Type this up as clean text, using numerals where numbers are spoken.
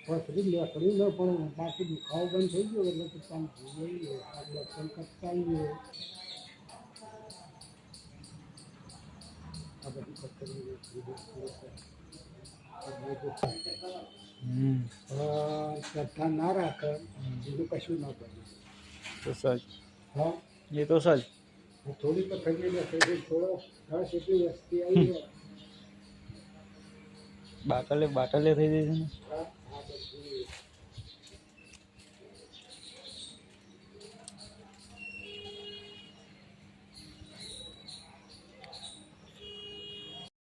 પથરી લેકડી ન પણ બાકી દુખાવો બંધ થઈ ગયો એટલે તો કામ થઈ ગયું આ ડૉક્ટર કટકાઈ ગયો આ બધી પથરી શ્રદ્ધા ના રાખે બીજું કશું ન કરે તો સચ હા એ તો સચ થોડી પથરી લેકડી થોડો 10 એટલી વસ્તી આવી બાટલે થઈ જાય છે ને